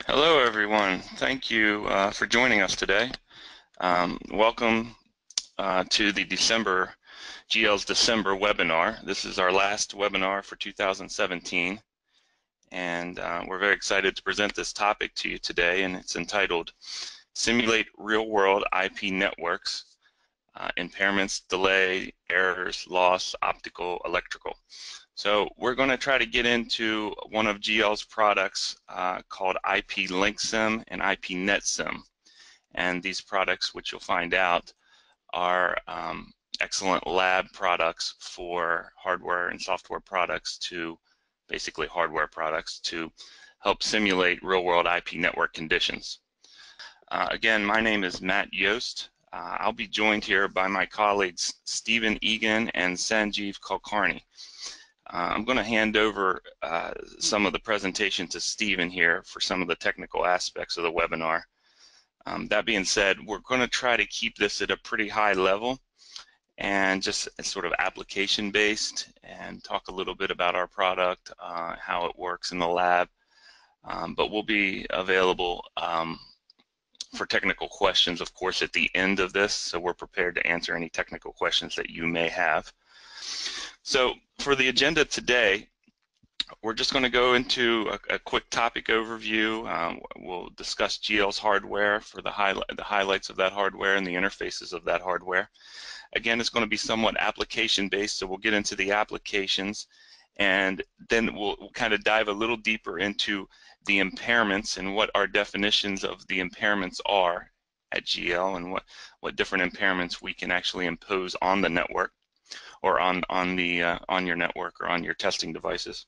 Hello, everyone. Thank you for joining us today. Welcome to the GL's December webinar. This is our last webinar for 2017, and we're very excited to present this topic to you today, and it's entitled Simulate Real-World IP Networks, Impairments, Delay, Errors, Loss, Optical, Electrical. So we're going to try to get into one of GL's products called IP Link Sim and IP Net Sim. And these products, which you'll find out, are excellent lab products for hardware and software products to, basically hardware products, to help simulate real-world IP network conditions. Again, my name is Matt Yost. I'll be joined here by my colleagues Stephen Egan and Sanjeev Kulkarni. I'm going to hand over some of the presentation to Stephen here for some of the technical aspects of the webinar. That being said, we're going to try to keep this at a pretty high level and just sort of application based and talk a little bit about our product, how it works in the lab, but we'll be available for technical questions, of course, at the end of this, so we're prepared to answer any technical questions that you may have. So for the agenda today, we're just going to go into a quick topic overview. We'll discuss GL's hardware for the highlights of that hardware and the interfaces of that hardware. Again, it's going to be somewhat application-based, so we'll get into the applications, and then we'll kind of dive a little deeper into the impairments and what our definitions of the impairments are at GL and what different impairments we can actually impose on the network or on your network or on your testing devices.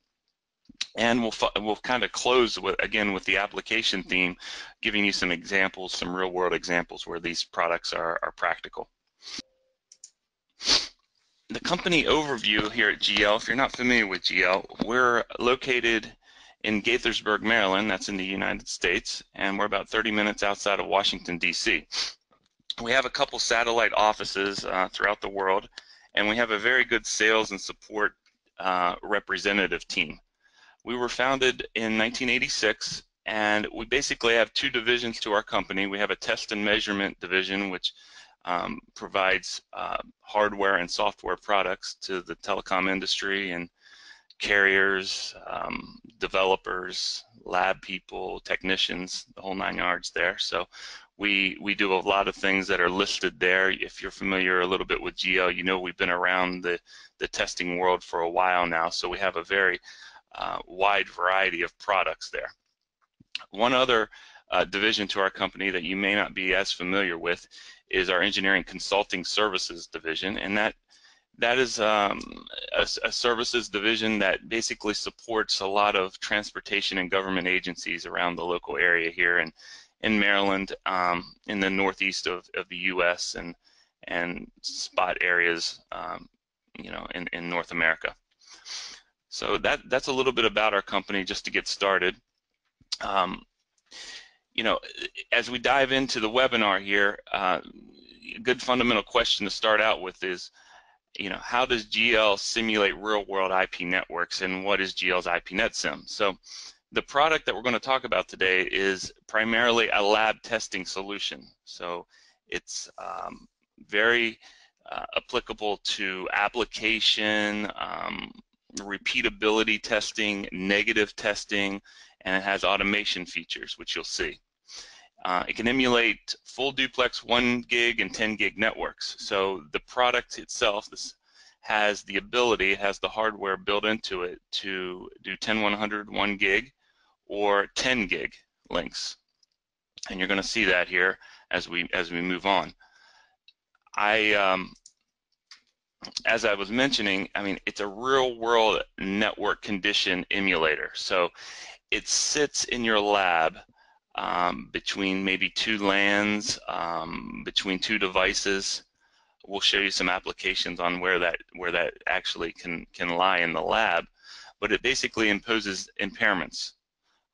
And we'll kind of close with the application theme, giving you some examples, some real-world examples where these products are practical. The company overview here at GL, if you're not familiar with GL, we're located in Gaithersburg, Maryland, that's in the United States, and we're about 30 minutes outside of Washington, D.C. We have a couple satellite offices throughout the world, and we have a very good sales and support representative team. We were founded in 1986, and we basically have two divisions to our company. We have a test and measurement division, which provides hardware and software products to the telecom industry and carriers, developers, lab people, technicians, the whole 9 yards there. So we do a lot of things that are listed there. If you're familiar a little bit with GL, you know we've been around the testing world for a while now, so we have a very wide variety of products there. One other division to our company that you may not be as familiar with is our engineering consulting services division, and that is a services division that basically supports a lot of transportation and government agencies around the local area here in Maryland, in the northeast of the U.S. and spot areas, you know, in North America. So that's a little bit about our company just to get started. You know, as we dive into the webinar here, a good fundamental question to start out with is, you know, how does GL simulate real-world IP networks, and what is GL's IP Net Sim? So the product that we're going to talk about today is primarily a lab testing solution. So it's very applicable to application, repeatability testing, negative testing, and it has automation features, which you'll see. It can emulate full duplex 1 gig and 10 gig networks. So the product itself, this has the ability, it has the hardware built into it to do 10/100 1 gig or 10 gig links. And you're going to see that here as we move on. As I was mentioning, I mean, it's a real-world network condition emulator. So it sits in your lab between maybe two LANs, between two devices. We'll show you some applications on where that actually can lie in the lab, but it basically imposes impairments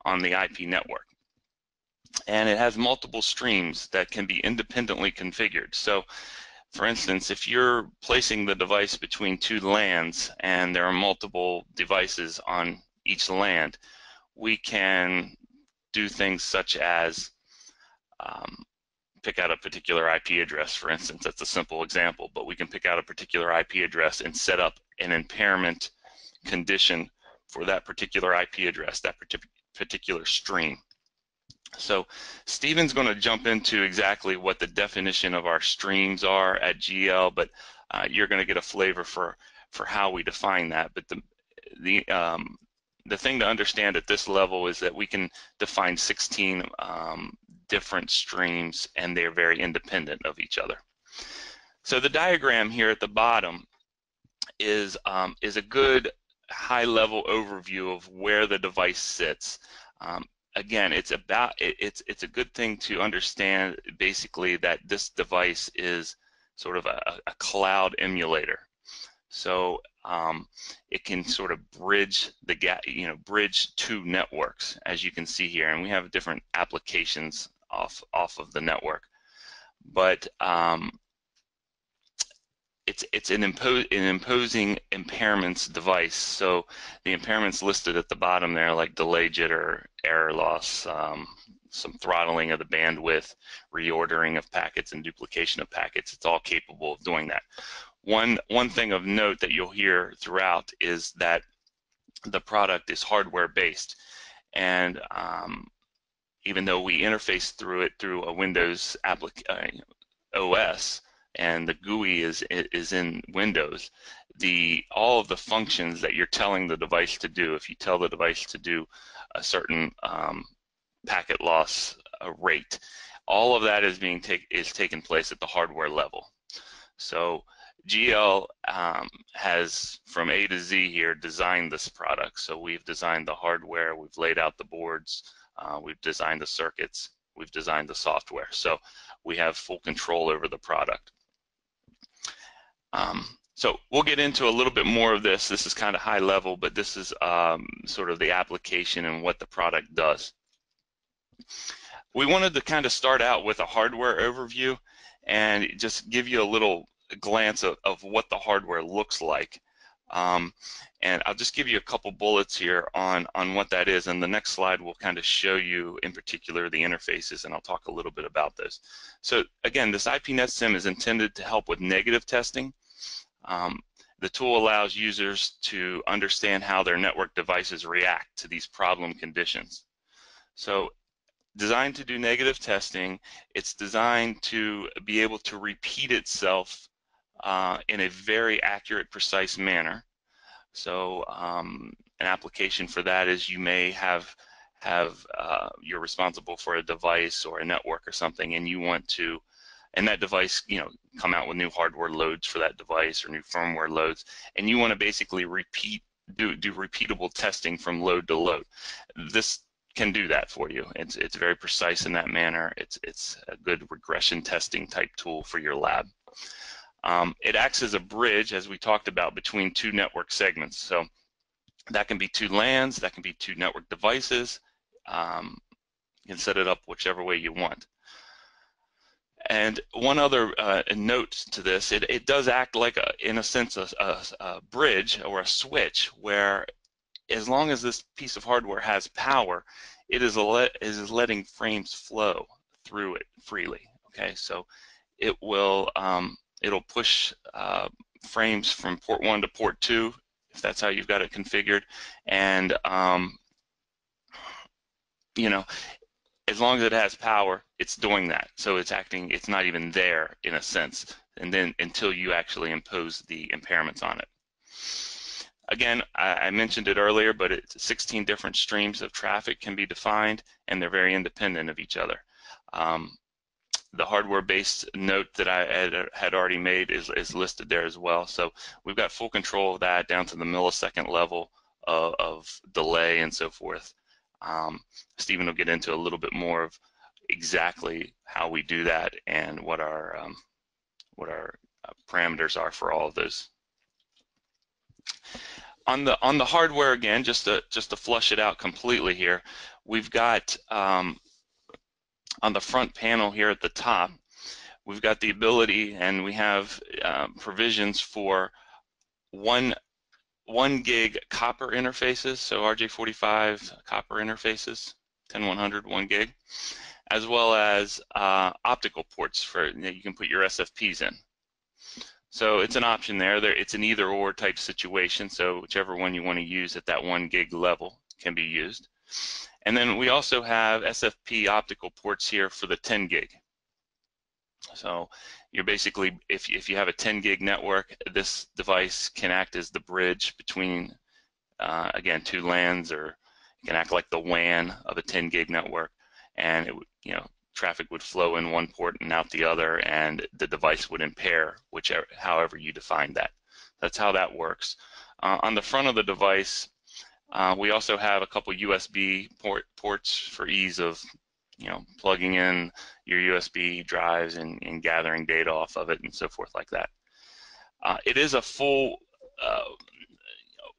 on the IP network. And it has multiple streams that can be independently configured. So for instance, if you're placing the device between two LANs and there are multiple devices on each LAN, we can do things such as pick out a particular IP address, for instance. That's a simple example, but we can pick out a particular IP address and set up an impairment condition for that particular IP address, that particular stream. So Stephen's going to jump into exactly what the definition of our streams are at GL, but you're going to get a flavor for how we define that. But the thing to understand at this level is that we can define 16 different streams, and they're very independent of each other. So the diagram here at the bottom is a good high-level overview of where the device sits. Again, it's a good thing to understand basically that this device is sort of a cloud emulator. So it can sort of bridge the gap, bridge two networks, as you can see here, and we have different applications off of the network. But it's an imposing impairments device. So the impairments listed at the bottom there, like delay, jitter, error loss, some throttling of the bandwidth, reordering of packets, and duplication of packets. It's all capable of doing that. One thing of note that you'll hear throughout is that the product is hardware based, and even though we interface through it through a Windows OS, and the GUI is in Windows, all of the functions that you're telling the device to do, if you tell the device to do a certain packet loss rate, all of that is taking place at the hardware level. So GL has, from A to Z here, designed this product. So we've designed the hardware, we've laid out the boards, we've designed the circuits, we've designed the software. So we have full control over the product. So we'll get into a little bit more of this. This is kind of high level, but this is sort of the application and what the product does. We wanted to kind of start out with a hardware overview and just give you a little glance of what the hardware looks like. And I'll just give you a couple bullets here on what that is, and the next slide will kind of show you in particular the interfaces, and I'll talk a little bit about those. So again, this IPNet Sim is intended to help with negative testing. The tool allows users to understand how their network devices react to these problem conditions. So designed to do negative testing, it's designed to be able to repeat itself in a very accurate, precise manner. So an application for that is you may have you're responsible for a device or a network or something, and you want to, and that device, come out with new hardware loads for that device or new firmware loads, and you want to basically do repeatable testing from load to load. This can do that for you. It's very precise in that manner. It's a good regression testing type tool for your lab. It acts as a bridge, as we talked about, between two network segments. So that can be two LANs, that can be two network devices. You can set it up whichever way you want. And one other note to this, it does act like, in a sense, a bridge or a switch, where as long as this piece of hardware has power, it is letting frames flow through it freely. Okay, so it will it'll push frames from port 1 to port 2, if that's how you've got it configured, and as long as it has power, it's doing that. So it's not even there in a sense, and then until you actually impose the impairments on it. Again, I mentioned it earlier, but it's 16 different streams of traffic can be defined, and they're very independent of each other. The hardware-based note that I had already made is listed there as well. So we've got full control of that down to the millisecond level of delay and so forth. Stephen will get into a little bit more of exactly how we do that and what our parameters are for all of those. On the hardware, again, just to flush it out completely here, we've got on the front panel here at the top, we've got the ability, and we have provisions for 1 gig copper interfaces, so RJ45 copper interfaces 10100, 1 gig, as well as optical ports for you can put your SFPs in. So it's an option there. It's an either-or type situation, so whichever one you want to use at that 1 gig level can be used. And then we also have SFP optical ports here for the 10 gig. So you're basically, if you have a 10 gig network, this device can act as the bridge between, again, two LANs, or it can act like the WAN of a 10 gig network, and it would, traffic would flow in one port and out the other, and the device would impair however you define that. That's how that works. On the front of the device, we also have a couple USB ports for ease of plugging in your USB drives and gathering data off of it and so forth like that. It is a full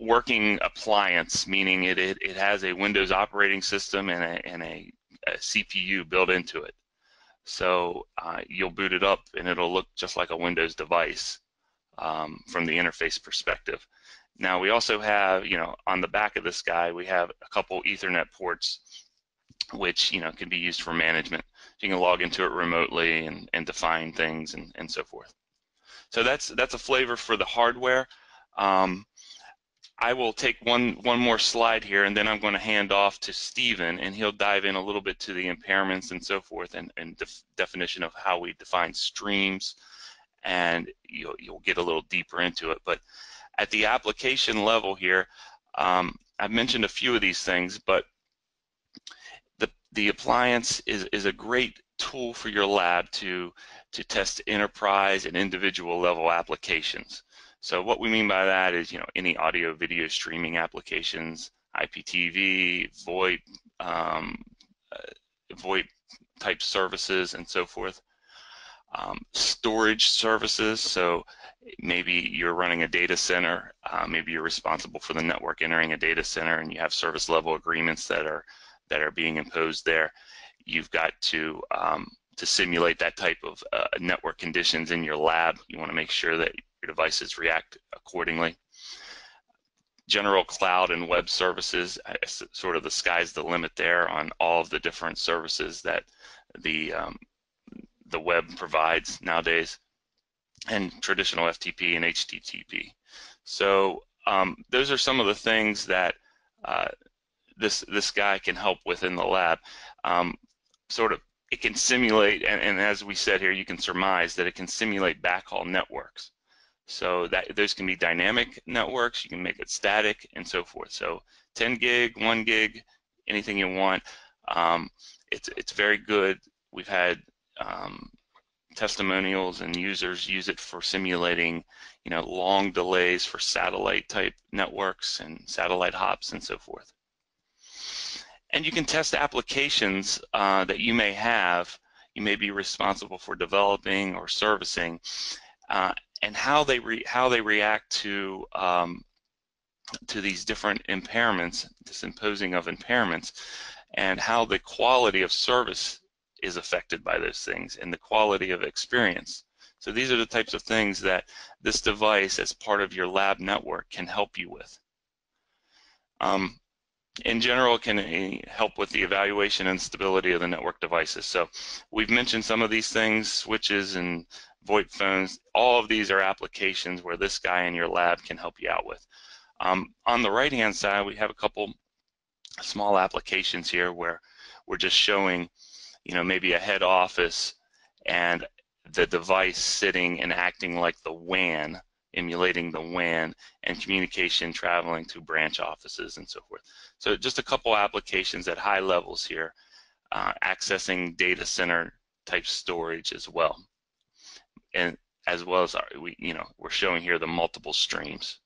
working appliance, meaning it has a Windows operating system and a CPU built into it. So you'll boot it up and it'll look just like a Windows device from the interface perspective. Now we also have, on the back of this guy, we have a couple Ethernet ports which can be used for management. You can log into it remotely and define things and so forth. So that's a flavor for the hardware. I will take one more slide here, and then I'm going to hand off to Stephen, and he'll dive in a little bit to the impairments and so forth, and definition of how we define streams, and you'll get a little deeper into it. But at the application level here, I've mentioned a few of these things, but the appliance is a great tool for your lab to test enterprise and individual level applications. So what we mean by that is, any audio video streaming applications, IPTV, VoIP, VoIP type services and so forth. Storage services, so maybe you're running a data center, maybe you're responsible for the network entering a data center and you have service level agreements that are being imposed there. You've got to simulate that type of network conditions in your lab. You want to make sure that your devices react accordingly. General cloud and web services, sort of the sky's the limit there on all of the different services that the web provides nowadays, and traditional FTP and HDTV. So those are some of the things that this guy can help with in the lab. It can simulate, and as we said here, you can surmise that it can simulate backhaul networks. So those can be dynamic networks, you can make it static and so forth. So 10 gig, 1 gig, anything you want. It's very good. We've had testimonials and users use it for simulating, long delays for satellite type networks and satellite hops and so forth. And you can test applications that you may have, you may be responsible for developing or servicing, and how they react to these different impairments, this imposing of impairments, and how the quality of service is affected by those things and the quality of experience. So these are the types of things that this device, as part of your lab network, can help you with. In general, can help with the evaluation and stability of the network devices. So we've mentioned some of these things, switches and VoIP phones. All of these are applications where this guy in your lab can help you out with. On the right-hand side, we have a couple small applications here where we're just showing, maybe a head office and the device sitting and acting like the WAN, emulating the WAN, and communication traveling to branch offices and so forth. So just a couple applications at high levels here, accessing data center type storage as well, and as well as we're showing here the multiple streams.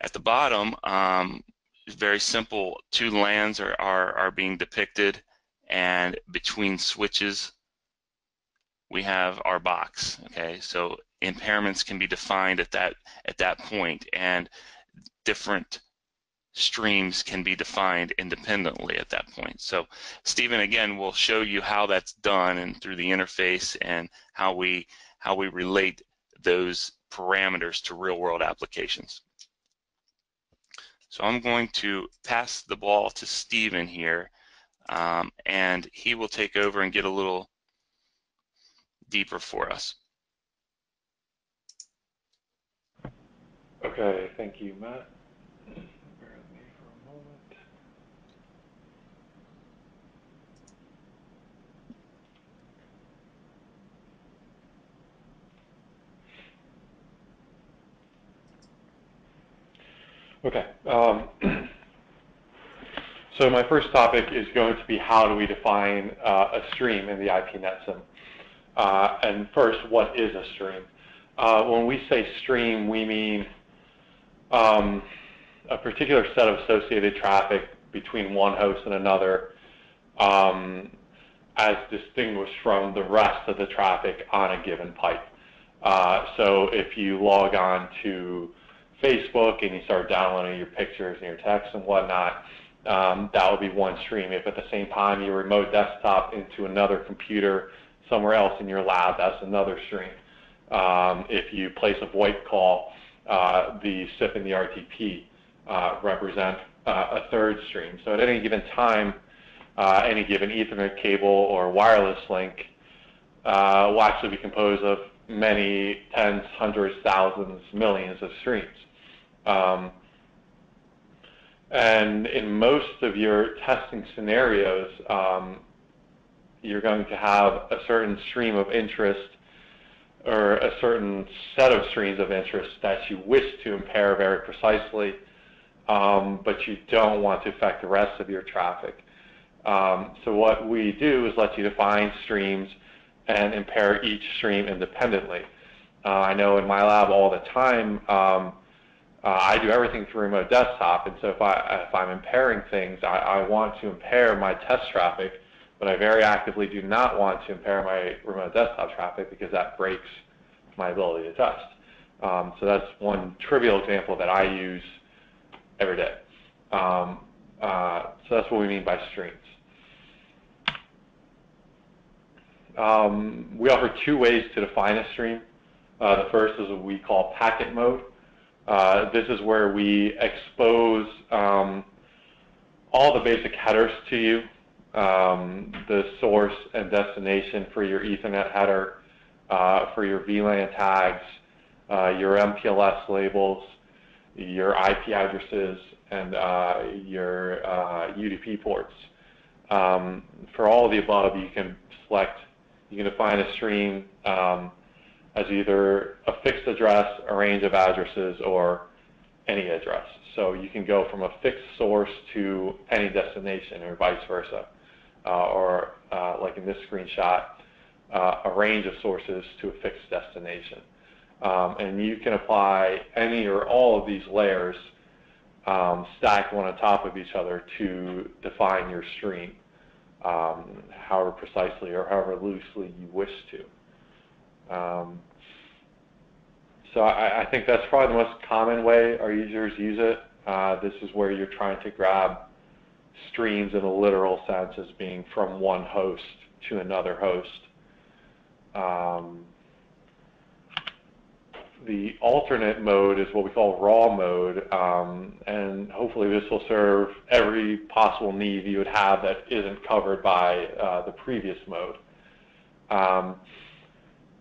At the bottom, it's very simple. Two LANs are being depicted, and between switches we have our box. Okay, so impairments can be defined at that point, and different streams can be defined independently at that point. So Stephen again will show you how that's done and through the interface, and how we relate those parameters to real-world applications. So I'm going to pass the ball to Stephen here, and he will take over and get a little deeper for us. Okay, thank you, Matt. Bear with me for a moment. Okay, so my first topic is going to be how do we define a stream in the IPNet sim. And first, what is a stream? When we say stream, we mean a particular set of associated traffic between one host and another, as distinguished from the rest of the traffic on a given pipe. So if you log on to Facebook and you start downloading your pictures and your texts and whatnot, that will be one stream. If at the same time you remote desktop into another computer somewhere else in your lab, that's another stream. If you place a VoIP call, the SIP and the RTP represent a third stream. So at any given time, any given Ethernet cable or wireless link will actually be composed of many tens, hundreds, thousands, millions of streams. And in most of your testing scenarios, you're going to have a certain stream of interest or a certain set of streams of interest that you wish to impair very precisely, but you don't want to affect the rest of your traffic. So what we do is let you define streams and impair each stream independently. I know in my lab all the time, I do everything through remote desktop, and so if I'm impairing things, I want to impair my test traffic, but I very actively do not want to impair my remote desktop traffic because that breaks my ability to test. So that's one trivial example that I use every day. So that's what we mean by streams. We offer two ways to define a stream. The first is what we call packet mode. This is where we expose all the basic headers to you, the source and destination for your Ethernet header, for your VLAN tags, your MPLS labels, your IP addresses, and your UDP ports. For all of the above, you can define a stream as either a fixed address, a range of addresses, or any address. So you can go from a fixed source to any destination or vice versa. Or like in this screenshot, a range of sources to a fixed destination. And you can apply any or all of these layers stacked one on top of each other to define your stream, however precisely or however loosely you wish to. So I think that's probably the most common way our users use it. This is where you're trying to grab streams in a literal sense as being from one host to another host. The alternate mode is what we call raw mode, and hopefully this will serve every possible need you would have that isn't covered by the previous mode.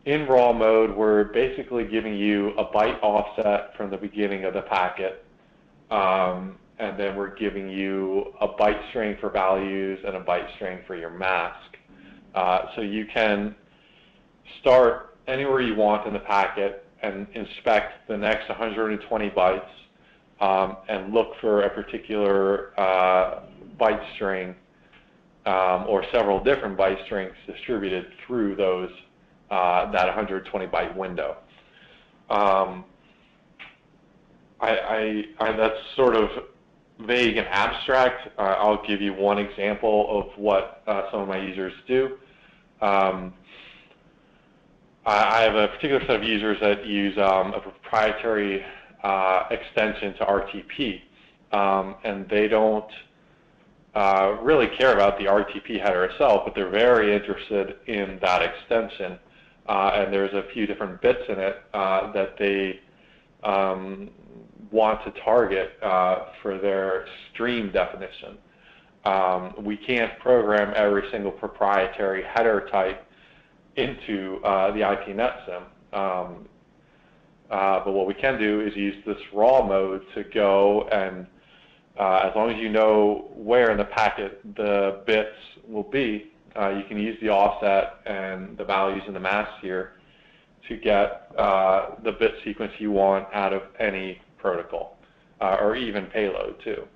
In raw mode, we're basically giving you a byte offset from the beginning of the packet, and then we're giving you a byte string for values and a byte string for your mask. So you can start anywhere you want in the packet and inspect the next 120 bytes and look for a particular byte string or several different byte strings distributed through those that 120 byte window. That's sort of vague and abstract. I'll give you one example of what some of my users do. I have a particular set of users that use a proprietary extension to RTP, and they don't really care about the RTP header itself, but they're very interested in that extension. And there's a few different bits in it that they want to target for their stream definition. We can't program every single proprietary header type into the IP net sim. But what we can do is use this raw mode to go and as long as you know where in the packet the bits will be, you can use the offset and the values in the mask here to get the bit sequence you want out of any protocol, or even payload too.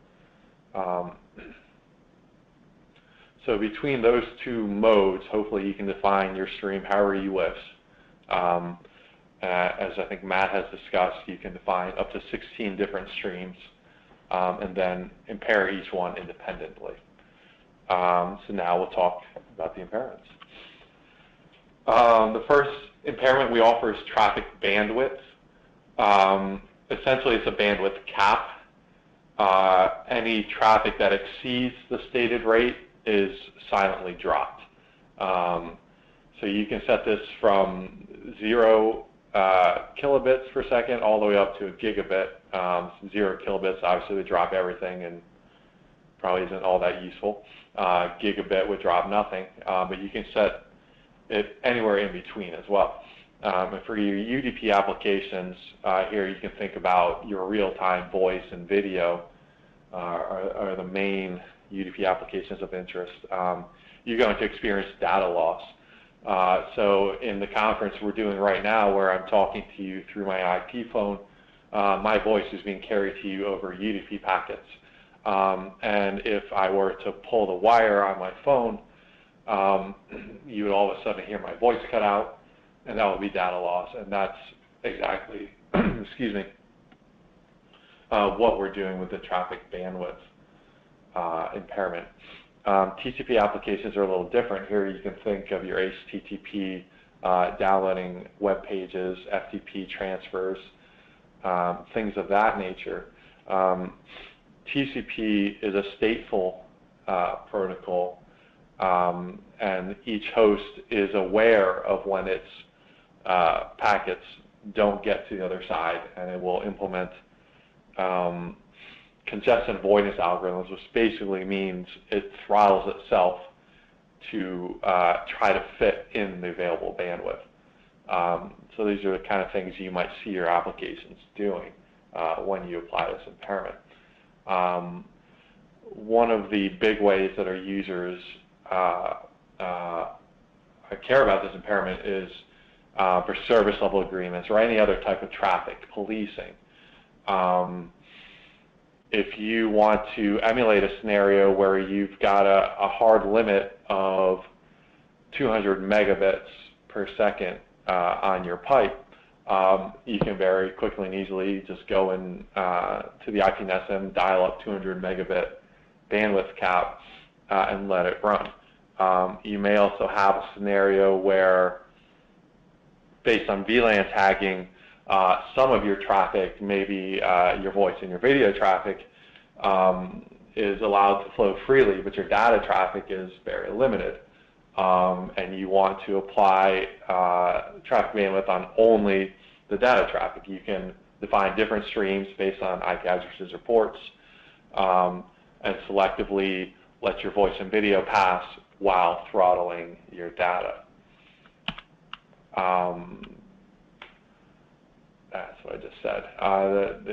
So between those two modes, hopefully you can define your stream however you wish. As I think Matt has discussed, you can define up to 16 different streams and then impair each one independently. So now we'll talk about the impairments. The first impairment we offer is traffic bandwidth. Essentially, it's a bandwidth cap. Any traffic that exceeds the stated rate is silently dropped. So you can set this from 0 kilobits per second all the way up to a gigabit. 0 kilobits, obviously, would drop everything and probably isn't all that useful. Gigabit would drop nothing, but you can set it anywhere in between as well. And for your UDP applications, here you can think about your real-time voice and video are the main UDP applications of interest. You're going to experience data loss. So in the conference we're doing right now where I'm talking to you through my IP phone, my voice is being carried to you over UDP packets. And if I were to pull the wire on my phone, you would all of a sudden hear my voice cut out, and that would be data loss. And that's exactly, excuse me, what we're doing with the traffic bandwidth impairment. TCP applications are a little different. Here you can think of your HDTV downloading web pages, FTP transfers, things of that nature. TCP is a stateful protocol, and each host is aware of when its packets don't get to the other side, and it will implement congestion avoidance algorithms, which basically means it throttles itself to try to fit in the available bandwidth. So these are the kind of things you might see your applications doing when you apply this impairment. One of the big ways that our users care about this impairment is for service level agreements or any other type of traffic policing. If you want to emulate a scenario where you've got a hard limit of 200 megabits per second on your pipe, you can very quickly and easily just go in to the IPNSM, dial up 200 megabit bandwidth cap, and let it run. You may also have a scenario where, based on VLAN tagging, some of your traffic, maybe your voice and your video traffic, is allowed to flow freely, but your data traffic is very limited. And you want to apply traffic bandwidth on only the data traffic. You can define different streams based on IP addresses or ports, and selectively let your voice and video pass while throttling your data. That's what I just said.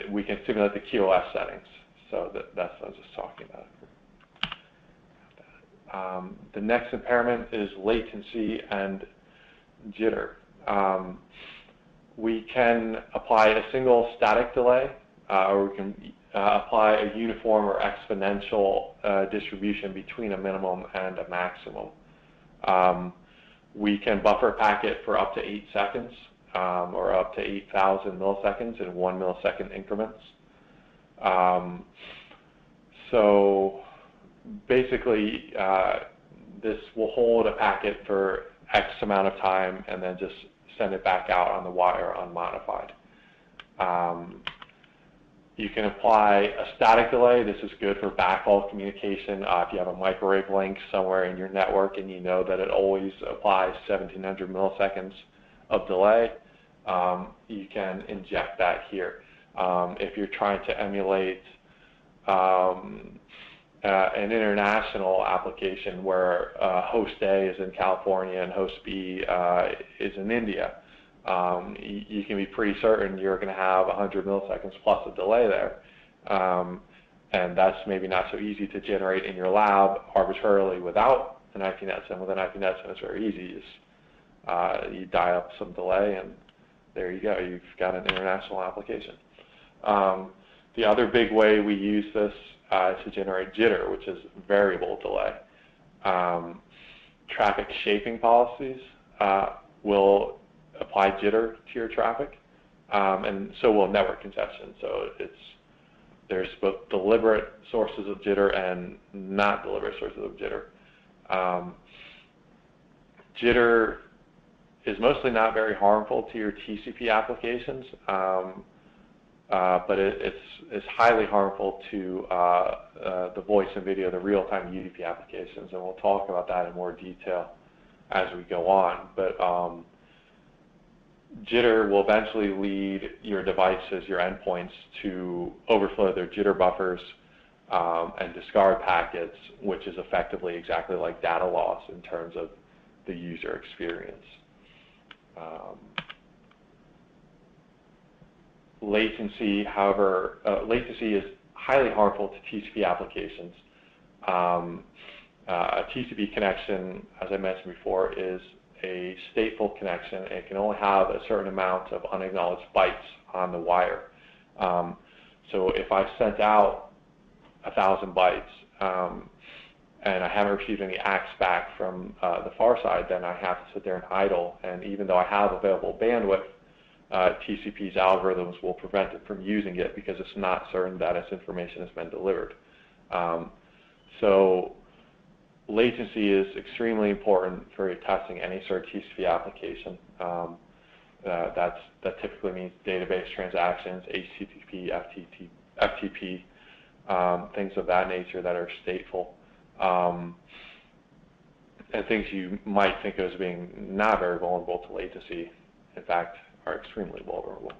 We can simulate the QoS settings. So that's what I was just talking about. The next impairment is latency and jitter. We can apply a single static delay, or we can apply a uniform or exponential distribution between a minimum and a maximum. We can buffer a packet for up to 8 seconds, or up to 8,000 milliseconds in 1 millisecond increments. So basically, this will hold a packet for X amount of time and then just send it back out on the wire unmodified. You can apply a static delay. This is good for backhaul communication. If you have a microwave link somewhere in your network and you know that it always applies 1700 milliseconds of delay, you can inject that here. If you're trying to emulate an international application where host A is in California and host B is in India, you can be pretty certain you're going to have 100 milliseconds plus of delay there. And that's maybe not so easy to generate in your lab arbitrarily without an IPNet SIM. With an IPNet SIM, it's very easy. You dial up some delay, and there you go. You've got an international application. The other big way we use this is to generate jitter, which is variable delay. Traffic shaping policies will apply jitter to your traffic, and so will network congestion. So there's both deliberate sources of jitter and not deliberate sources of jitter. Jitter is mostly not very harmful to your TCP applications, but it's highly harmful to the voice and video, the real-time UDP applications, and we'll talk about that in more detail as we go on. But jitter will eventually lead your devices, your endpoints, to overflow their jitter buffers and discard packets, which is effectively exactly like data loss in terms of the user experience. Latency, however, latency is highly harmful to TCP applications. A TCP connection, as I mentioned before, is a stateful connection, and it can only have a certain amount of unacknowledged bytes on the wire. So if I sent out 1,000 bytes and I haven't received any ACKs back from the far side, then I have to sit there and idle. And even though I have available bandwidth, TCP's algorithms will prevent it from using it because it's not certain that its information has been delivered. So latency is extremely important for testing any sort of TCP application. That typically means database transactions, HTTP, FTP, things of that nature that are stateful, and things you might think of as being not very vulnerable to latency, in fact, are extremely vulnerable.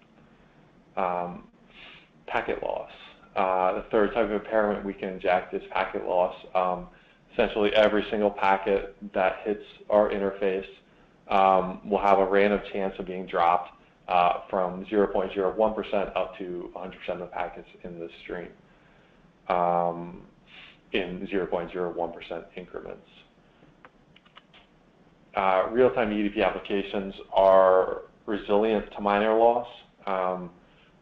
Packet loss. The third type of impairment we can inject is packet loss. Essentially, every single packet that hits our interface will have a random chance of being dropped from 0.01% up to 100% of the packets in the stream in 0.01% increments. Real-time UDP applications are resilient to minor loss.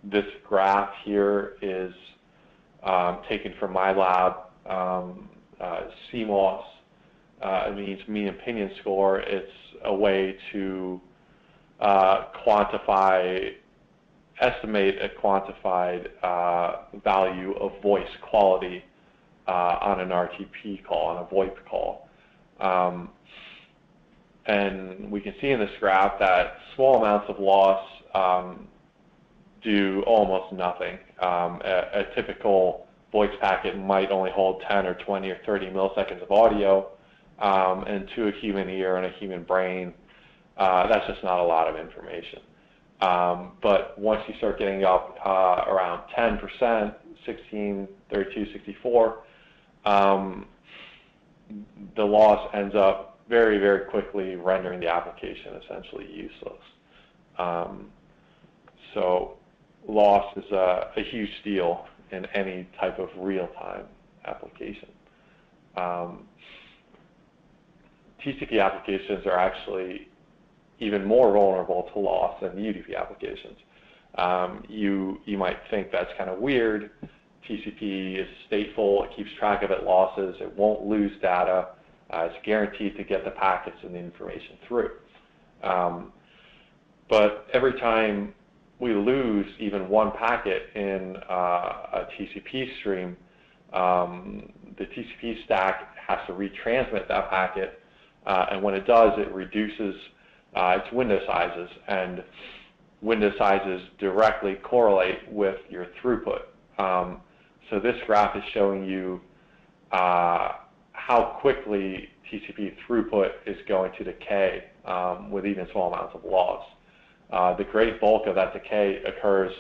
This graph here is taken from my lab. CMOS, it means mean opinion score. It's a way to estimate a quantified value of voice quality on an RTP call, on a VoIP call. And we can see in this graph that small amounts of loss do almost nothing. A typical voice packet might only hold 10 or 20 or 30 milliseconds of audio, and to a human ear and a human brain, that's just not a lot of information. But once you start getting up around 10%, 16, 32, 64, the loss ends up very, very quickly rendering the application essentially useless. So loss is a huge deal in any type of real-time application. TCP applications are actually even more vulnerable to loss than UDP applications. You might think that's kind of weird. TCP is stateful, it keeps track of its losses, it won't lose data, it's guaranteed to get the packets and the information through. But every time we lose even one packet in a TCP stream, the TCP stack has to retransmit that packet, and when it does, it reduces its window sizes, and window sizes directly correlate with your throughput. So this graph is showing you how quickly TCP throughput is going to decay with even small amounts of loss. The great bulk of that decay occurs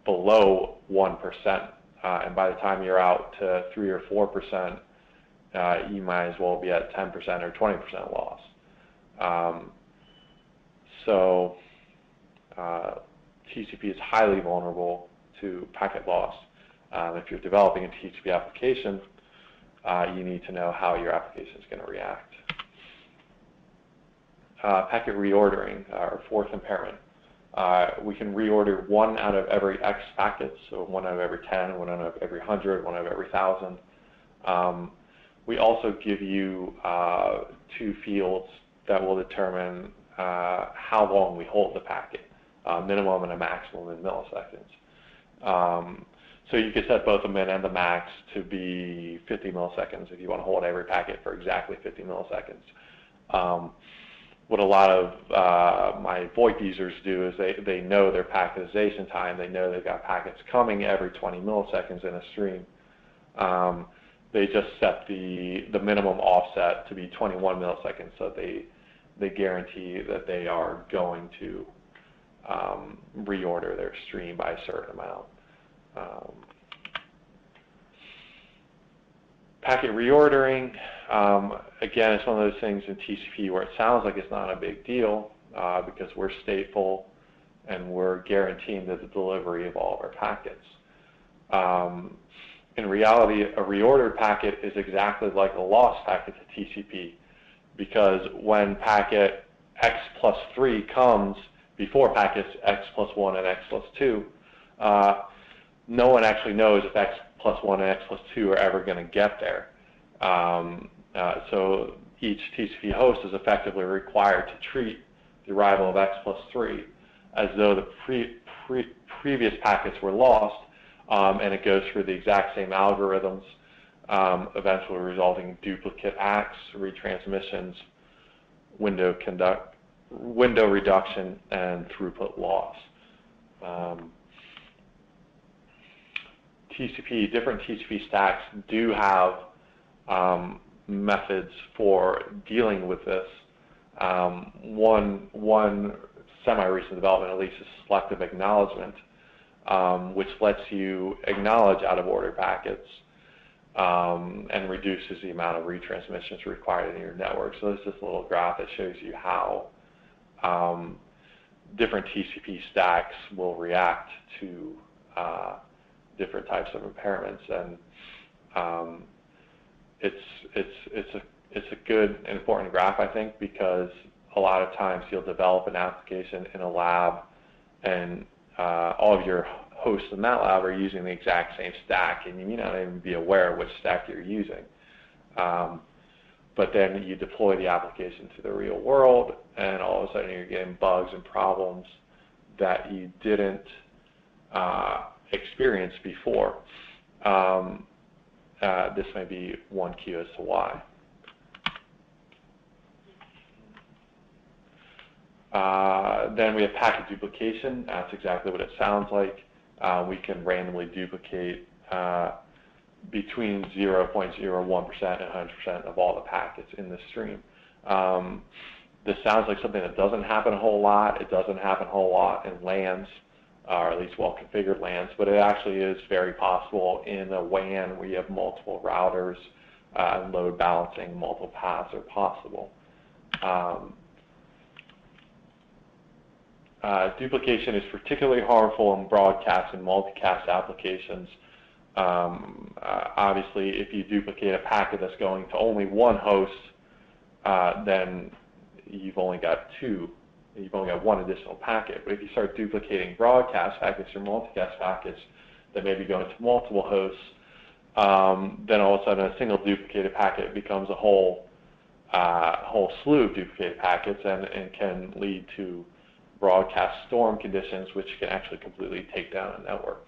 below 1%, and by the time you're out to 3 or 4%, you might as well be at 10% or 20% loss. So TCP is highly vulnerable to packet loss. If you're developing a TCP application, you need to know how your application is going to react. Packet reordering, our fourth impairment. We can reorder 1 out of every X packets, so 1 out of every 10, 1 out of every 100, 1 out of every 1,000. We also give you 2 fields that will determine how long we hold the packet, minimum and a maximum in milliseconds. So you could set both the min and the max to be 50 milliseconds if you want to hold every packet for exactly 50 milliseconds. What a lot of my VoIP users do is they know their packetization time. They know they've got packets coming every 20 milliseconds in a stream. They just set the minimum offset to be 21 milliseconds, so they guarantee that they are going to reorder their stream by a certain amount. Packet reordering, again, it's one of those things in TCP where it sounds like it's not a big deal because we're stateful and we're guaranteeing the delivery of all of our packets. In reality, a reordered packet is exactly like a lost packet to TCP, because when packet X plus 3 comes before packets X plus 1 and X plus 2, no one actually knows if X plus 1 and X plus 2 are ever going to get there. So each TCP host is effectively required to treat the arrival of X plus 3 as though the previous packets were lost, and it goes through the exact same algorithms, eventually resulting in duplicate acts, retransmissions, window reduction, and throughput loss. Different TCP stacks do have methods for dealing with this. One semi-recent development, at least, is selective acknowledgement, which lets you acknowledge out-of-order packets and reduces the amount of retransmissions required in your network. So this is a little graph that shows you how different TCP stacks will react to different types of impairments, and it's a good and important graph, I think, because a lot of times you'll develop an application in a lab, and all of your hosts in that lab are using the exact same stack, and you may not even be aware of which stack you're using. But then you deploy the application to the real world, and all of a sudden you're getting bugs and problems that you didn't experience before. This may be one cue as to why. Then we have packet duplication. That's exactly what it sounds like. We can randomly duplicate between 0.01% and 100% of all the packets in the stream. This sounds like something that doesn't happen a whole lot. It doesn't happen a whole lot in LANs, or at least well-configured LANs, but it actually is very possible in a WAN where you have multiple routers and load balancing. Multiple paths are possible. Duplication is particularly harmful in broadcast and multicast applications. Obviously, if you duplicate a packet that's going to only one host, then you've only got one additional packet. But if you start duplicating broadcast packets or multicast packets that may be going to multiple hosts, then all of a sudden a single duplicated packet becomes a whole slew of duplicated packets, and can lead to broadcast storm conditions, which can actually completely take down a network.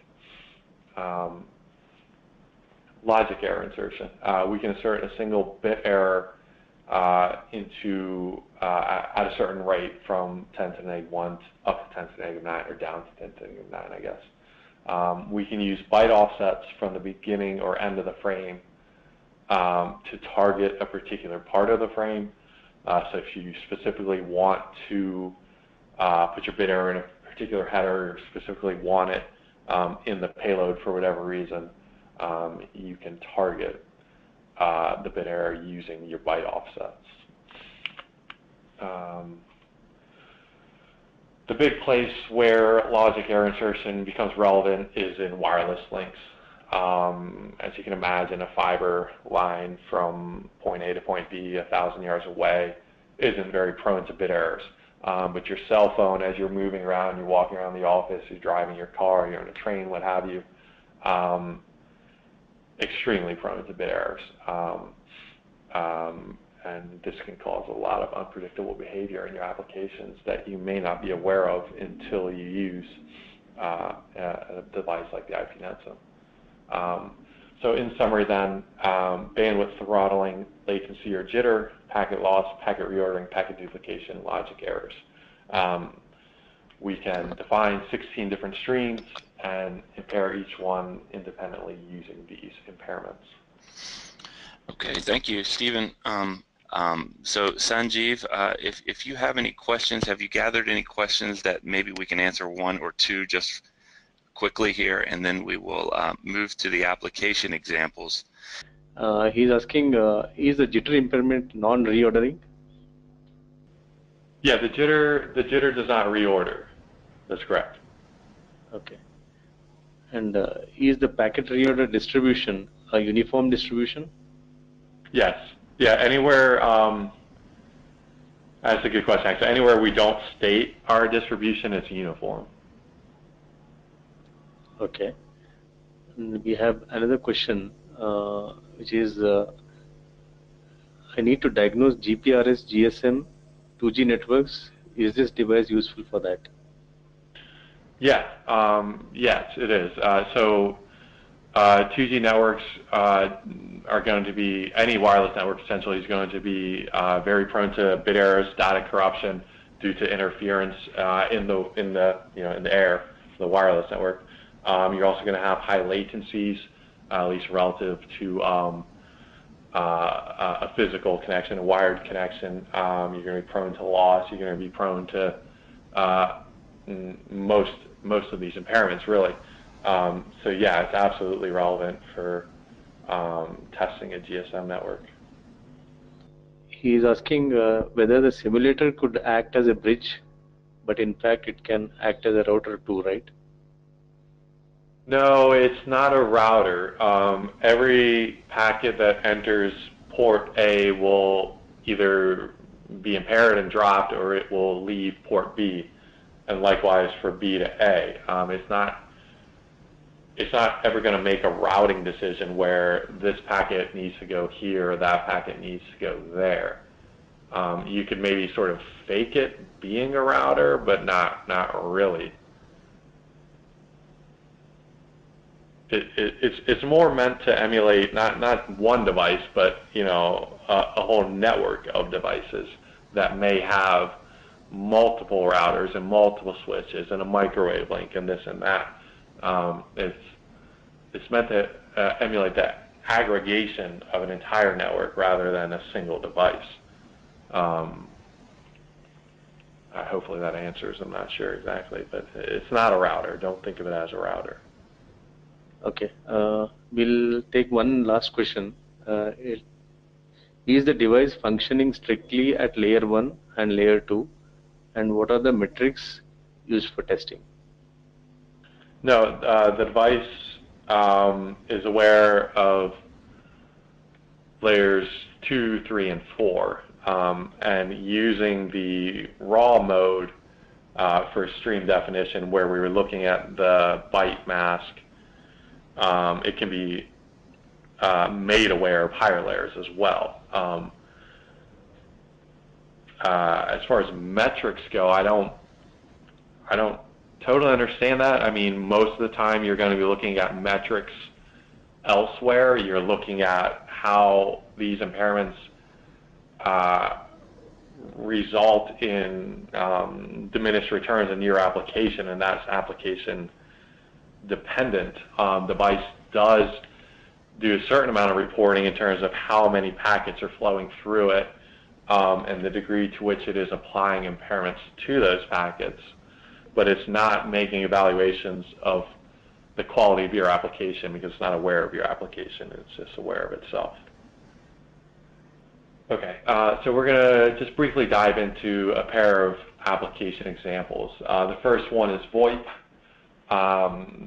Logic error insertion. We can insert a single bit error into at a certain rate from 10 to the negative 1 up to 10 to the negative 9, or down to 10 to the negative 9, I guess. We can use byte offsets from the beginning or end of the frame to target a particular part of the frame. So if you specifically want to put your bit error in a particular header, or specifically want it in the payload for whatever reason, you can target the bit error using your byte offsets. The big place where logic error insertion becomes relevant is in wireless links. As you can imagine, a fiber line from point A to point B 1,000 yards away isn't very prone to bit errors. But your cell phone, as you're moving around, you're walking around the office, you're driving your car, you're on a train, what have you, extremely prone to bit errors. And this can cause a lot of unpredictable behavior in your applications that you may not be aware of until you use a device like the IPNet. So in summary then, bandwidth throttling, latency or jitter, packet loss, packet reordering, packet duplication, logic errors. We can define 16 different streams and impair each one independently using these impairments. Okay, thank you, Stephen. So Sanjeev, if you have any questions, have you gathered any questions that maybe we can answer one or two just quickly here, and then we will move to the application examples. He's asking, is the jitter impairment non-reordering? Yeah, the jitter does not reorder. That's correct. Okay. And is the packet reorder distribution a uniform distribution? Yes. Yeah, anywhere, that's a good question, actually. Anywhere we don't state our distribution, it's uniform. Okay. And we have another question, which is, I need to diagnose GPRS, GSM, 2G networks. Is this device useful for that? Yeah, yes, it is. So 2G networks are going to be, any wireless network essentially is going to be very prone to bit errors, data corruption due to interference in the air, the wireless network. You're also going to have high latencies, at least relative to a physical connection, a wired connection. You're going to be prone to loss. You're going to be prone to most of these impairments, really. So yeah, it's absolutely relevant for testing a GSM network. He is asking whether the simulator could act as a bridge, but in fact it can act as a router too, right? No, it's not a router. Every packet that enters port A will either be impaired and dropped, or it will leave port B, and likewise for B to A. It's not ever going to make a routing decision where this packet needs to go here or that packet needs to go there. You could maybe sort of fake it being a router, but not really. It's more meant to emulate not one device, but a whole network of devices that may have multiple routers and multiple switches and a microwave link and this and that. It's meant to emulate that aggregation of an entire network rather than a single device. Hopefully that answers. I'm not sure exactly, but it's not a router. Don't think of it as a router. Okay. We'll take one last question. Is the device functioning strictly at layer 1 and layer 2? And what are the metrics used for testing? No, the device is aware of layers 2, 3, and 4, and using the raw mode for stream definition, where we were looking at the byte mask, it can be made aware of higher layers as well. As far as metrics go, I don't totally understand that. I mean, most of the time you're going to be looking at metrics elsewhere. You're looking at how these impairments result in diminished returns in your application, and that's application dependent. Device does do a certain amount of reporting in terms of how many packets are flowing through it, and the degree to which it is applying impairments to those packets, but it's not making evaluations of the quality of your application because it's not aware of your application. It's just aware of itself. Okay, so we're going to just briefly dive into a pair of application examples. The first one is VoIP.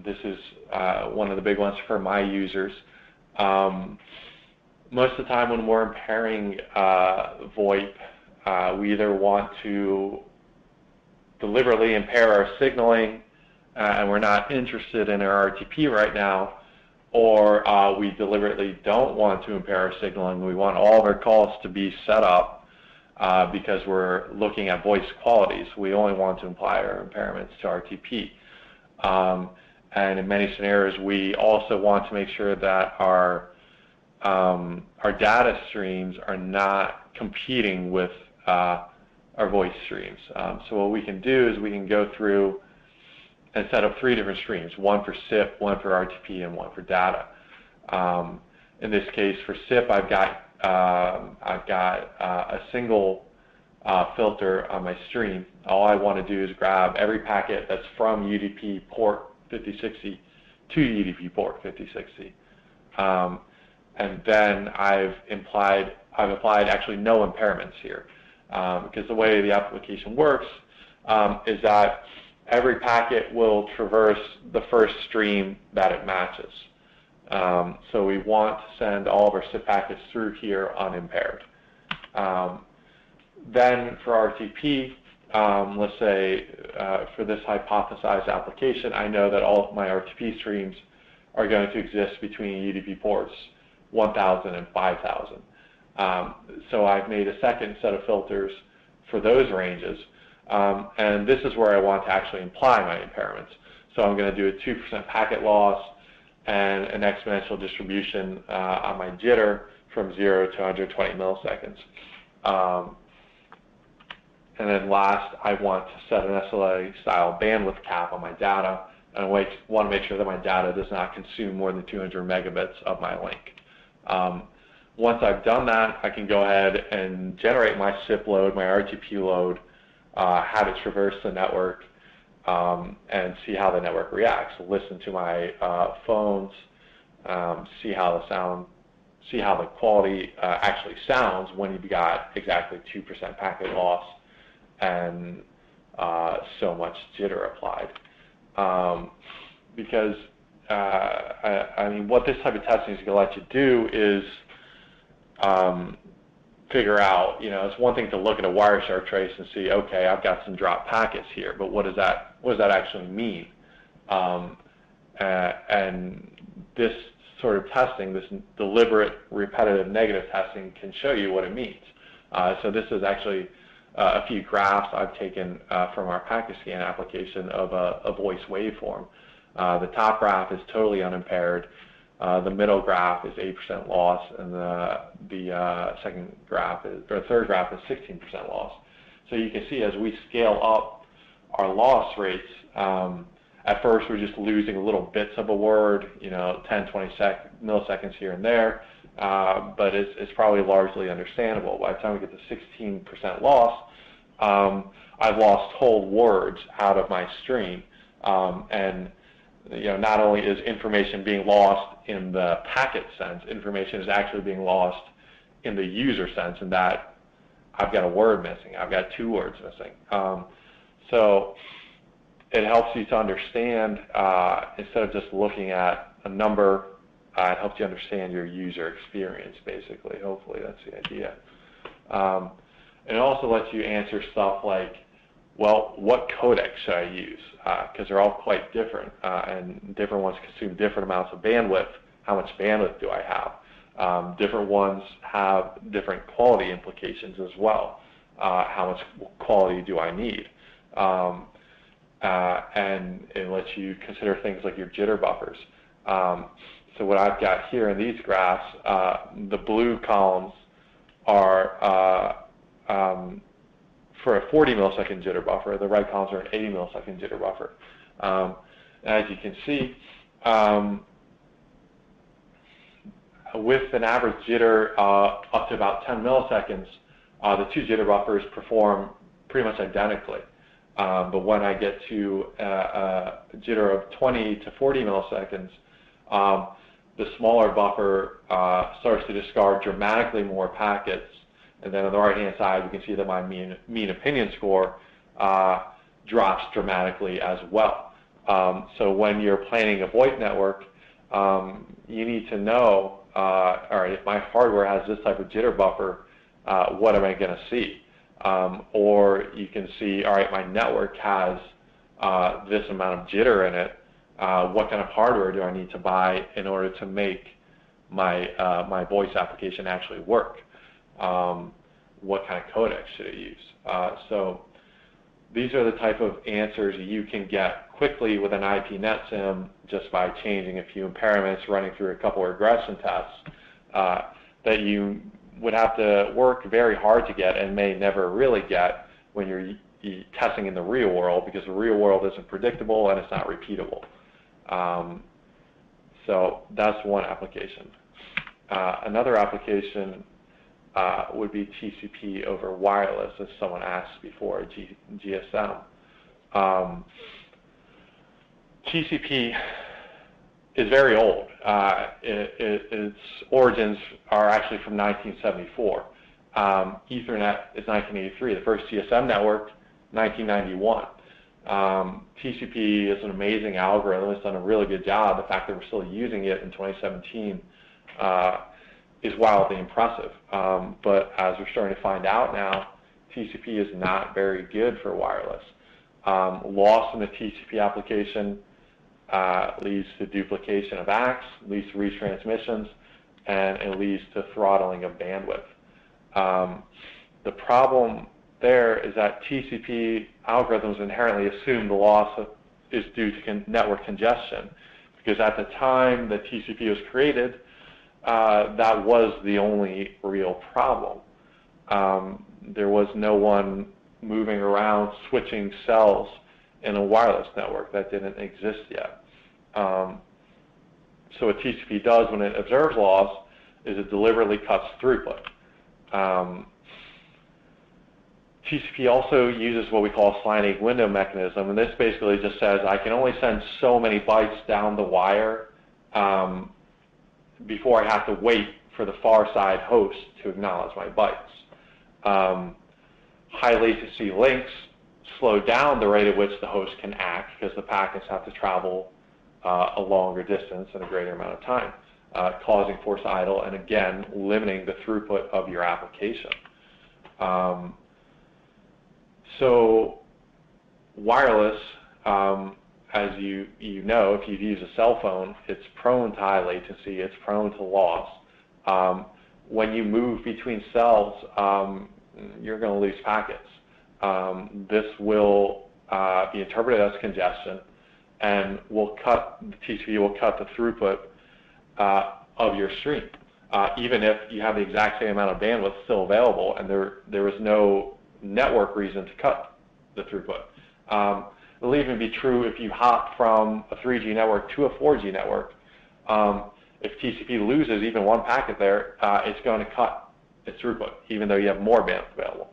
This is one of the big ones for my users. Most of the time when we're impairing VoIP, we either want to deliberately impair our signaling and we're not interested in our RTP right now, or we deliberately don't want to impair our signaling. We want all of our calls to be set up because we're looking at voice quality, so we only want to apply our impairments to RTP. And in many scenarios, we also want to make sure that our data streams are not competing with our voice streams. So what we can do is we can go through and set up 3 different streams, one for SIP, one for RTP, and one for data. In this case, for SIP, I've got a single filter on my stream. All I want to do is grab every packet that's from UDP port 5060 to UDP port 5060. And then I've applied actually no impairments here, because the way the application works is that every packet will traverse the first stream that it matches. So we want to send all of our SIP packets through here unimpaired. Then for RTP, let's say for this hypothesized application, I know that all of my RTP streams are going to exist between UDP ports 1000 and 5000. So I've made a second set of filters for those ranges, and this is where I want to actually apply my impairments. So I'm going to do a 2% packet loss and an exponential distribution on my jitter from 0 to 120 milliseconds. And then last, I want to set an SLA-style bandwidth cap on my data, and I want to make sure that my data does not consume more than 200 megabits of my link. Once I've done that, I can go ahead and generate my SIP load, my RTP load, have it traverse the network, and see how the network reacts. Listen to my phones, see how the quality actually sounds when you've got exactly 2% packet loss and so much jitter applied. Because I mean, what this type of testing is going to let you do is figure out, it's one thing to look at a Wireshark trace and see, okay, I've got some dropped packets here, but what does that actually mean? And this sort of testing, this deliberate, repetitive negative testing, can show you what it means. So this is actually a few graphs I've taken from our packet scan application of a voice waveform. The top graph is totally unimpaired. The middle graph is 8% loss, and the second graph third graph is 16% loss. So you can see as we scale up our loss rates, at first we're just losing little bits of a word, 10, 20 milliseconds here and there, but it's probably largely understandable. By the time we get to 16% loss, I've lost whole words out of my stream, and not only is information being lost in the packet sense, information is actually being lost in the user sense, in that I've got a word missing, I've got 2 words missing. So it helps you to understand, instead of just looking at a number, it helps you understand your user experience, basically. Hopefully that's the idea. It also lets you answer stuff like, well, what codec should I use? Because they're all quite different, and different ones consume different amounts of bandwidth. How much bandwidth do I have? Different ones have different quality implications as well. How much quality do I need? And it lets you consider things like your jitter buffers. So what I've got here in these graphs, the blue columns are for a 40 millisecond jitter buffer. The right columns are an 80 millisecond jitter buffer. As you can see, with an average jitter up to about 10 milliseconds, the 2 jitter buffers perform pretty much identically. But when I get to a jitter of 20 to 40 milliseconds, the smaller buffer starts to discard dramatically more packets. And then on the right-hand side, you can see that my mean opinion score drops dramatically as well. So when you're planning a VoIP network, you need to know, all right, if my hardware has this type of jitter buffer, what am I going to see? Or you can see, all right, my network has this amount of jitter in it. What kind of hardware do I need to buy in order to make my my voice application actually work? What kind of codec should I use? So these are the type of answers you can get quickly with an IP net sim just by changing a few impairments, running through a couple of regression tests that you would have to work very hard to get and may never really get when you're testing in the real world, because the real world isn't predictable and it's not repeatable. So that's one application. Another application would be TCP over wireless, as someone asked before, GSM. TCP is very old. Its origins are actually from 1974. Ethernet is 1983. The first GSM network, 1991. TCP is an amazing algorithm. It's done a really good job. The fact that we're still using it in 2017 is wildly impressive. But as we're starting to find out now, TCP is not very good for wireless. Loss in the TCP application leads to duplication of acts, leads to retransmissions, and it leads to throttling of bandwidth. The problem there is that TCP algorithms inherently assume the loss is due to network congestion, because at the time that TCP was created, that was the only real problem. There was no one moving around switching cells in a wireless network. That didn't exist yet. So what TCP does when it observes loss is it deliberately cuts throughput. TCP also uses what we call a sliding window mechanism, and this basically just says I can only send so many bytes down the wire before I have to wait for the far side host to acknowledge my bytes. High latency links slow down the rate at which the host can act, because the packets have to travel a longer distance and a greater amount of time, causing forced idle and again limiting the throughput of your application. So wireless, as you know, if you've used a cell phone, it's prone to high latency, it's prone to loss. When you move between cells, you're going to lose packets. This will be interpreted as congestion, and the TCP will cut the throughput of your stream, even if you have the exact same amount of bandwidth still available, and there is no network reason to cut the throughput. It'll even be true if you hop from a 3G network to a 4G network. If TCP loses even one packet there, it's going to cut its throughput, even though you have more bandwidth available.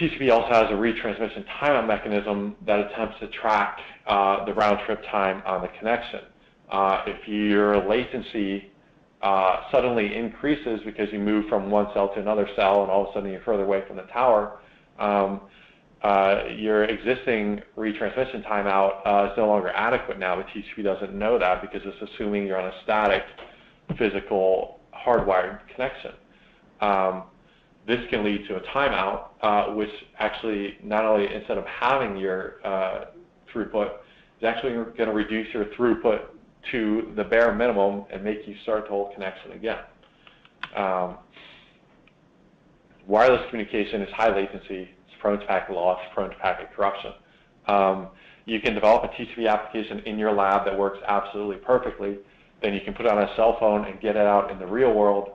TCP also has a retransmission timeout mechanism that attempts to track the round-trip time on the connection. If your latency suddenly increases because you move from one cell to another cell and all of a sudden you're further away from the tower, your existing retransmission timeout is no longer adequate now, but TCP doesn't know that because it's assuming you're on a static physical hardwired connection. This can lead to a timeout, which actually not only, instead of having your throughput, is actually going to reduce your throughput to the bare minimum and make you start to hold connection again. Wireless communication is high latency, it's prone to packet loss, prone to packet corruption. You can develop a TCP application in your lab that works absolutely perfectly, then you can put it on a cell phone and get it out in the real world,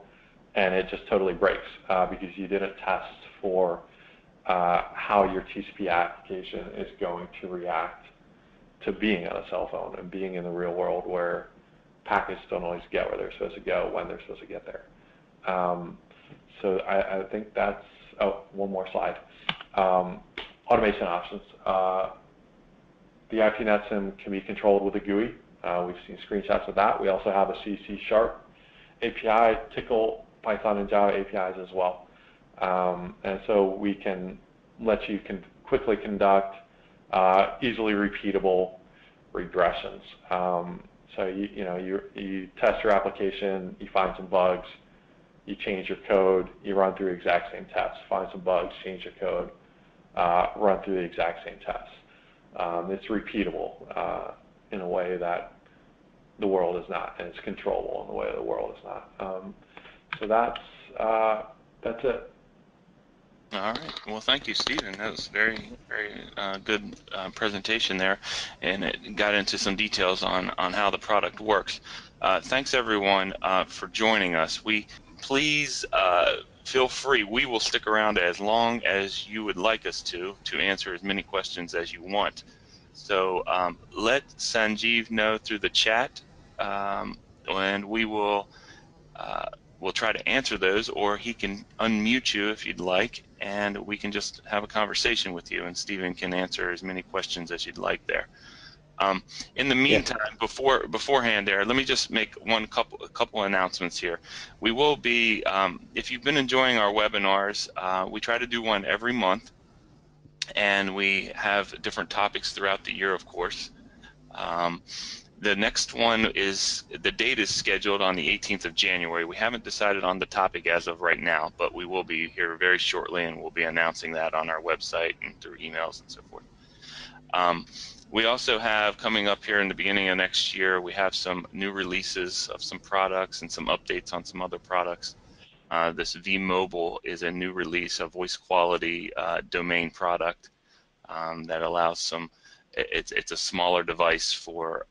and it just totally breaks because you didn't test for how your TCP application is going to react to being on a cell phone and being in the real world where packets don't always get where they're supposed to go when they're supposed to get there. So I think that's Oh, one more slide. Automation options. The IPNet SIM can be controlled with a GUI. We've seen screenshots of that. We also have a C API, Tickle, Python, and Java APIs as well. And so we can let you quickly conduct easily repeatable regressions. So you test your application, you find some bugs, you change your code, you run through the exact same tests, find some bugs, change your code, run through the exact same tests. It's repeatable in a way that the world is not, and it's controllable in the way that the world is not. So that's it. All right. Well, thank you, Stephen. That was very, very good presentation there, and it got into some details on how the product works. Thanks, everyone, for joining us. Please feel free. We will stick around as long as you would like us to answer as many questions as you want. So let Sanjeev know through the chat, and we'll try to answer those, or he can unmute you if you'd like, and we can just have a conversation with you, and Stephen can answer as many questions as you'd like there. In the meantime, beforehand there, let me just make a couple announcements here. We will be, if you've been enjoying our webinars, we try to do one every month, and we have different topics throughout the year, of course. The next one is, the date is scheduled on the 18th of January. We haven't decided on the topic as of right now, but we will be here very shortly, and we'll be announcing that on our website and through emails and so forth. We also have, coming up here in the beginning of next year, we have some new releases of some products and some updates on some other products. This vMobile is a new release, a voice quality domain product that allows some, it's a smaller device for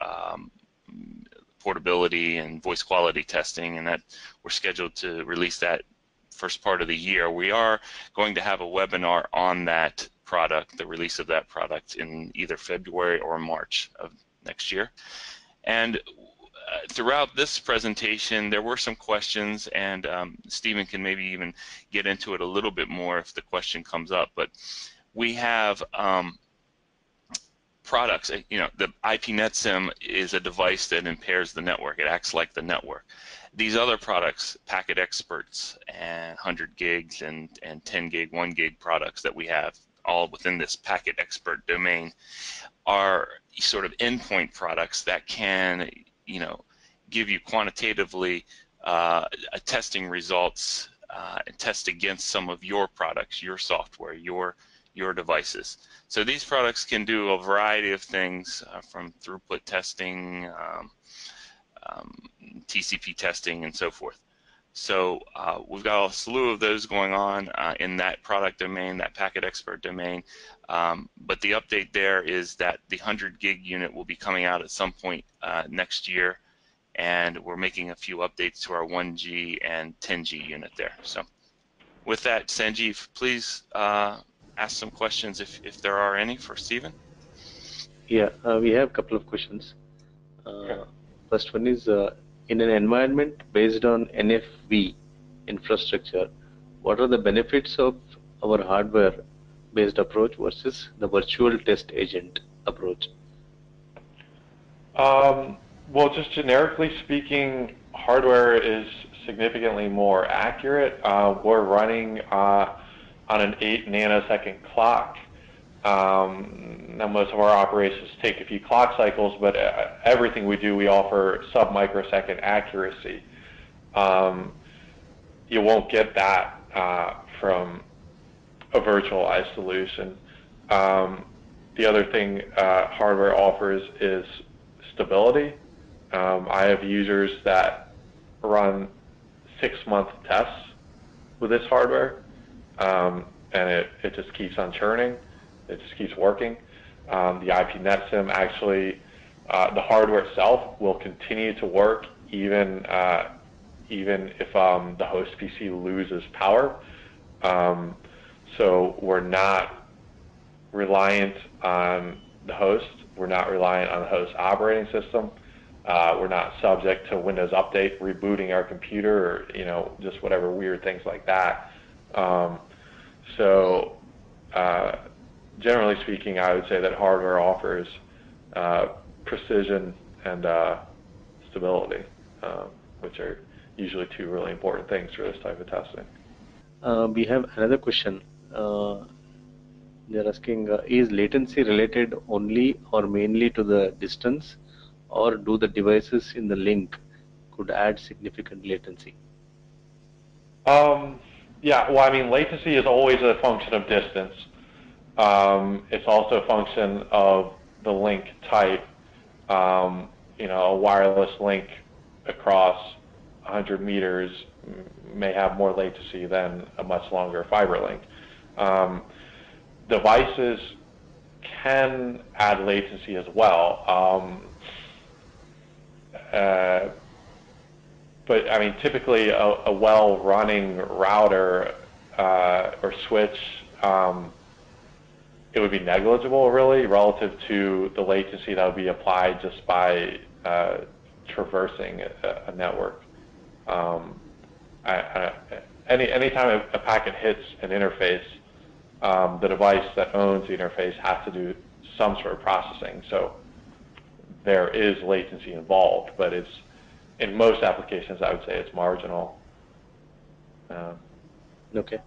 portability and voice quality testing, and that we're scheduled to release that first part of the year. We are going to have a webinar on that product, the release of that product, in either February or March of next year. And throughout this presentation, there were some questions, and Stephen can maybe even get into it a little bit more if the question comes up. But we have products. The IPNet SIM is a device that impairs the network. It acts like the network. These other products, Packet Experts and 100 gigs and 10 gig, 1 gig products that we have, all within this Packet Expert domain, are sort of endpoint products that can, give you quantitatively testing results and test against some of your products, your software, your devices. So these products can do a variety of things, from throughput testing, TCP testing, and so forth. So we've got a slew of those going on in that product domain, that Packet Expert domain. But the update there is that the 100 gig unit will be coming out at some point next year, and we're making a few updates to our 1G and 10G unit there. So with that, Sanjeev, please ask some questions if there are any for Stephen. Yeah, we have a couple of questions. First one is, in an environment based on NFV infrastructure, what are the benefits of our hardware-based approach versus the virtual test agent approach? Well, just generically speaking, hardware is significantly more accurate. We're running on an 8 nanosecond clock. Now, most of our operations take a few clock cycles, but everything we do, we offer sub-microsecond accuracy. You won't get that from a virtualized solution. The other thing hardware offers is stability. I have users that run 6-month tests with this hardware, and it just keeps on churning. It just keeps working. The IPNet SIM, actually, the hardware itself will continue to work even if the host PC loses power. So we're not reliant on the host. We're not reliant on the host operating system. We're not subject to Windows Update rebooting our computer, or just whatever weird things like that. So generally speaking, I would say that hardware offers precision and stability, which are usually two really important things for this type of testing. We have another question. They're asking, is latency related only or mainly to the distance, or do the devices in the link could add significant latency? Yeah, well, I mean, latency is always a function of distance. It's also a function of the link type. You know, a wireless link across 100 meters may have more latency than a much longer fiber link. Devices can add latency as well. But I mean, typically a well-running router or switch, it would be negligible, really, relative to the latency that would be applied just by traversing a network. Anytime a packet hits an interface, the device that owns the interface has to do some sort of processing. So there is latency involved, but it's, in most applications, I would say it's marginal. Okay.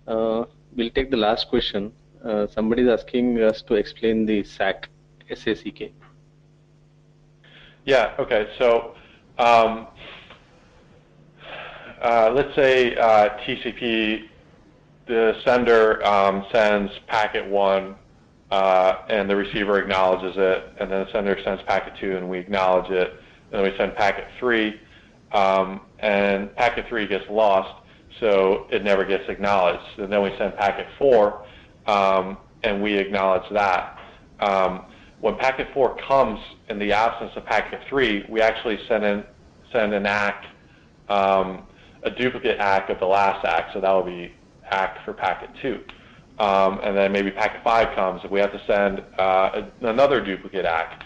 We'll take the last question. Somebody is asking us to explain the SACK, SACK. Yeah, okay. So let's say TCP, the sender sends packet 1 and the receiver acknowledges it, and then the sender sends packet 2 and we acknowledge it, and then we send packet 3, and packet 3 gets lost, so it never gets acknowledged. And then we send packet 4 and we acknowledge that. When packet 4 comes in the absence of packet 3, we actually send an ACK, a duplicate ACK of the last ACK, so that will be ACK for packet 2. And then maybe packet 5 comes, and we have to send another duplicate ACK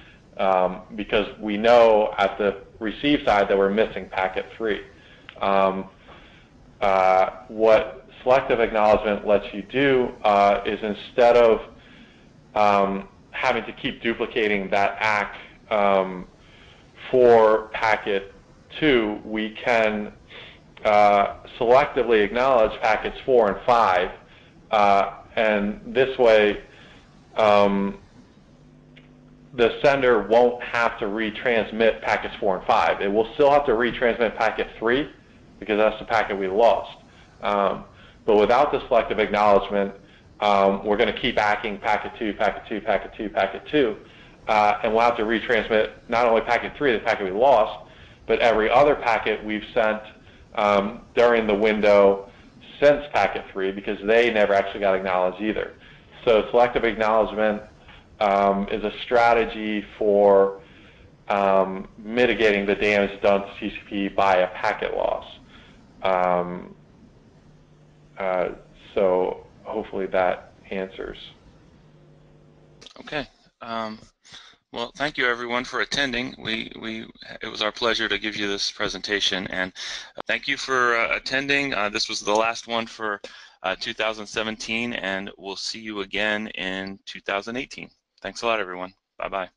because we know at the receive side that we're missing packet 3. What selective acknowledgement lets you do is, instead of having to keep duplicating that ACK for packet 2, we can selectively acknowledge packets 4 and 5, and this way the sender won't have to retransmit packets 4 and 5. It will still have to retransmit packet 3 because that's the packet we lost. But without the selective acknowledgement, we're going to keep ACKing packet 2, packet 2, packet 2, packet 2, and we'll have to retransmit not only packet 3, the packet we lost, but every other packet we've sent during the window since packet 3, because they never actually got acknowledged either. So selective acknowledgement is a strategy for mitigating the damage done to TCP by a packet loss. So hopefully that answers. Okay. Well, thank you everyone for attending. It was our pleasure to give you this presentation, and thank you for attending. This was the last one for 2017, and we'll see you again in 2018. Thanks a lot, everyone. Bye-bye.